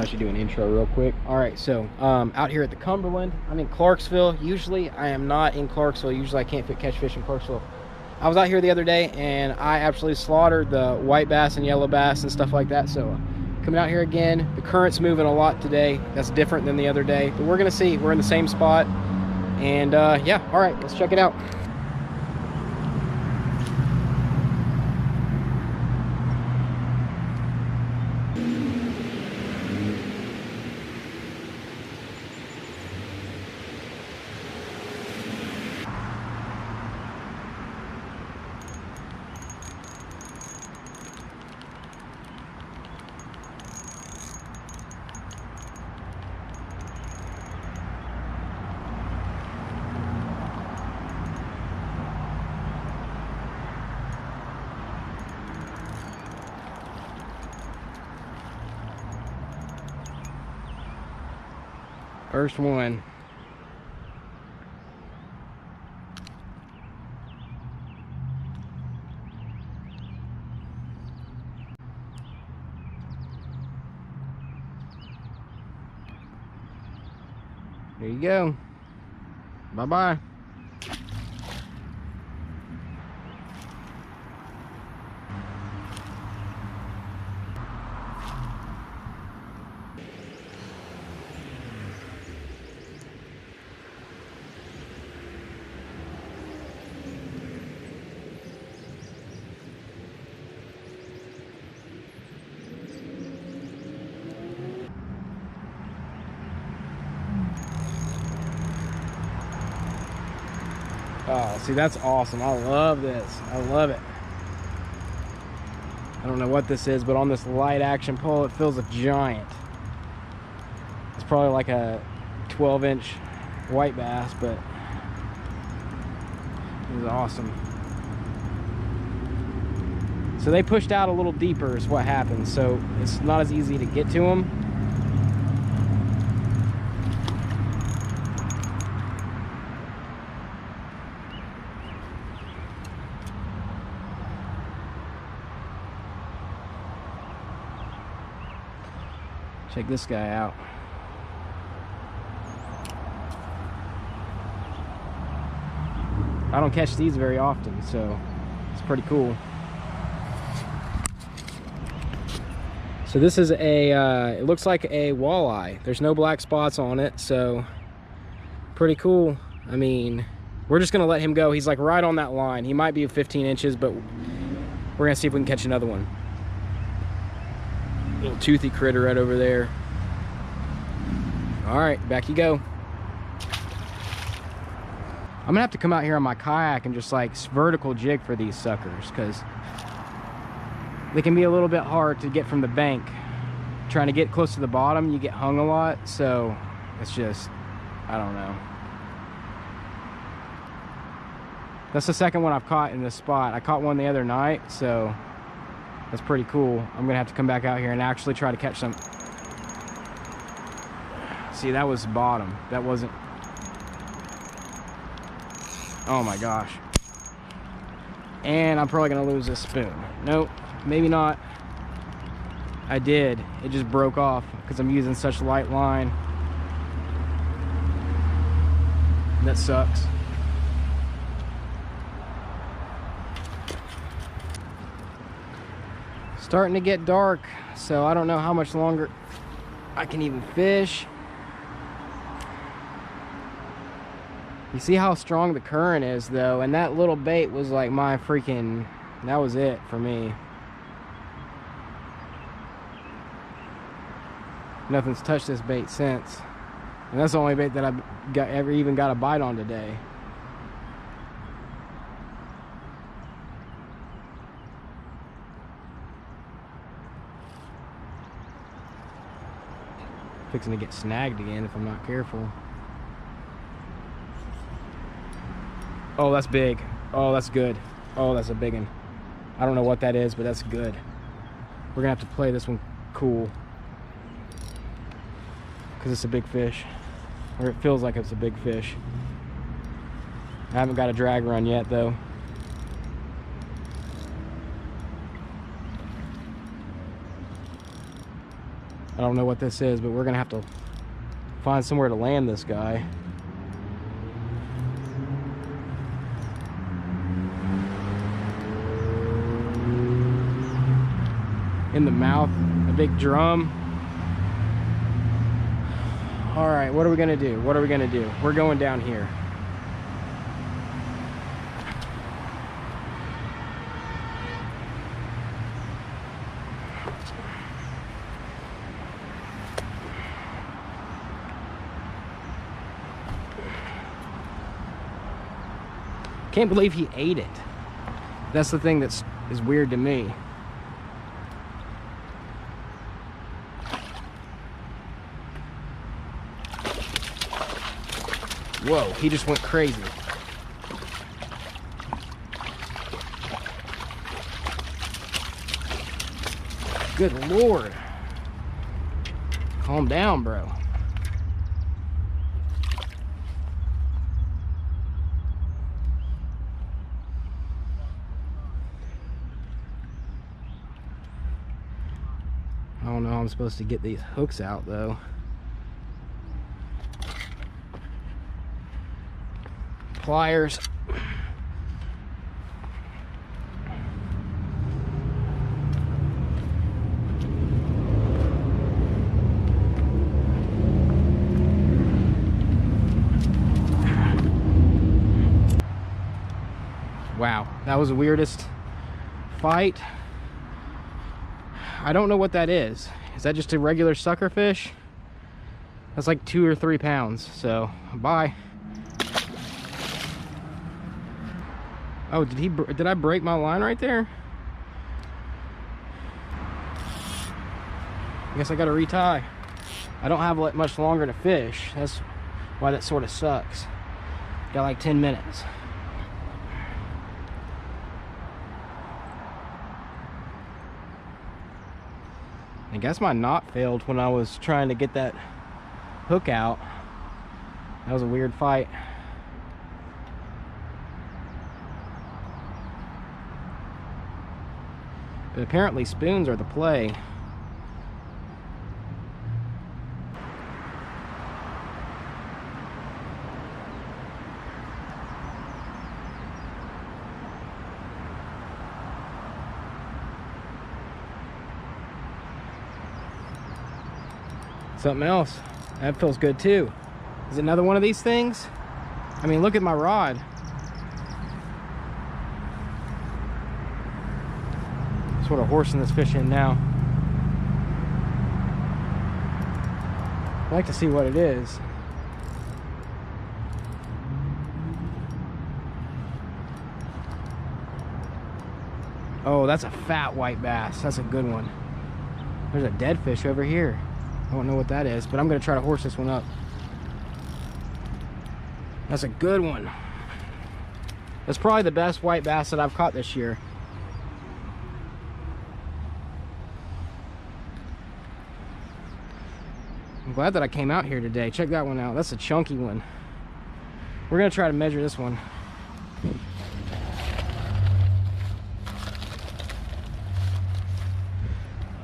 I should do an intro real quick. All right, so out here at the Cumberland. I'm in Clarksville. Usually I am not in Clarksville. Usually I can't catch fish in Clarksville. I was out here the other day and I absolutely slaughtered the white bass and yellow bass and stuff like that. So coming out here again, the current's moving a lot today. That's different than the other day, but we're gonna see. We're in the same spot, and yeah, all right, let's check it out. First one. There you go. Bye-bye. Oh, see, that's awesome. I love this. I love it. I don't know what this is, but on this light action pole, it feels a giant. It's probably like a 12-inch white bass, but it was awesome. So they pushed out a little deeper is what happened, so it's not as easy to get to them. Check this guy out. I don't catch these very often, so it's pretty cool. So this is a, it looks like a walleye. There's no black spots on it, so pretty cool. I mean, we're just gonna let him go. He's like right on that line. He might be 15 inches, but we're gonna see if we can catch another one. Little toothy critter right over there. All right, back you go. I'm gonna have to come out here on my kayak and just like vertical jig for these suckers, because they can be a little bit hard to get from the bank. Trying to get close to the bottom, you get hung a lot, so it's just, I don't know. That's the second one I've caught in this spot. I caught one the other night, so that's pretty cool. I'm gonna have to come back out here and actually try to catch some. See, that was bottom. That wasn't. Oh my gosh. And I'm probably gonna lose this spoon. Nope, maybe not. I did. It just broke off because I'm using such light line. That sucks. Starting to get dark, so I don't know how much longer I can even fish. You see how strong the current is though, and that little bait was like my freaking, that was it for me. Nothing's touched this bait since, and that's the only bait that I've ever even got a bite on today. Fixing to get snagged again if I'm not careful. Oh, that's big. Oh, that's good. Oh, that's a big one. I don't know what that is, but that's good. We're gonna have to play this one cool, because it's a big fish, or it feels like it's a big fish. I haven't got a drag run yet though. I don't know what this is, but we're gonna have to find somewhere to land this guy. In the mouth, a big drum. All right, what are we gonna do? What are we gonna do? We're going down here. Can't believe he ate it. That's the thing that is weird to me. Whoa, he just went crazy. Good Lord. Calm down, bro. I don't know how I'm supposed to get these hooks out though. Pliers. Wow, that was the weirdest fight. I don't know what that is. Is that just a regular sucker fish? That's like 2 or 3 pounds, so bye. Oh, did I break my line right there? I guess I gotta retie. I don't have much longer to fish. That's why that sort of sucks. Got like 10 minutes. I guess my knot failed when I was trying to get that hook out. That was a weird fight. But apparently spoons are the play. Something else. That feels good too. Is it another one of these things? I mean, look at my rod. Sort of horsing this fish in now. I'd like to see what it is. Oh, that's a fat white bass. That's a good one. There's a dead fish over here. I don't know what that is, but I'm gonna try to horse this one up. That's a good one. That's probably the best white bass that I've caught this year. I'm glad that I came out here today. Check that one out. That's a chunky one. We're gonna try to measure this one.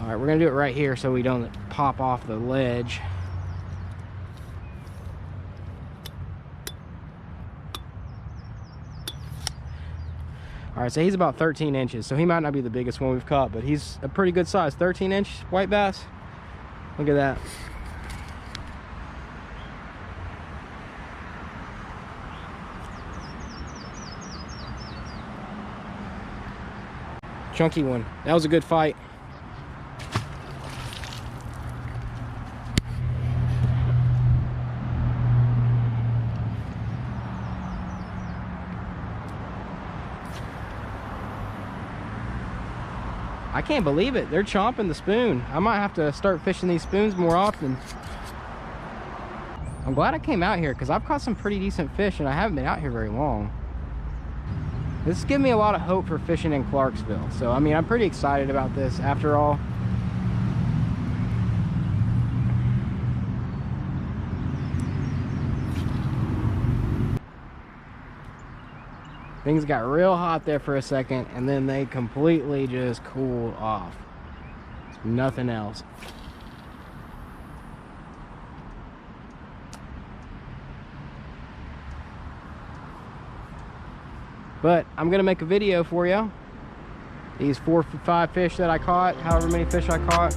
All right, we're gonna do it right here so we don't pop off the ledge. All right, so he's about 13 inches, so he might not be the biggest one we've caught, but he's a pretty good size. 13-inch white bass. Look at that. Chunky one. That was a good fight. I can't believe it. They're chomping the spoon. I might have to start fishing these spoons more often. I'm glad I came out here because I've caught some pretty decent fish and I haven't been out here very long. This is giving me a lot of hope for fishing in Clarksville. So, I mean, I'm pretty excited about this after all. Things got real hot there for a second, and then they completely just cooled off. Nothing else. But I'm gonna make a video for you. These 4 or 5 fish that I caught, however many fish I caught,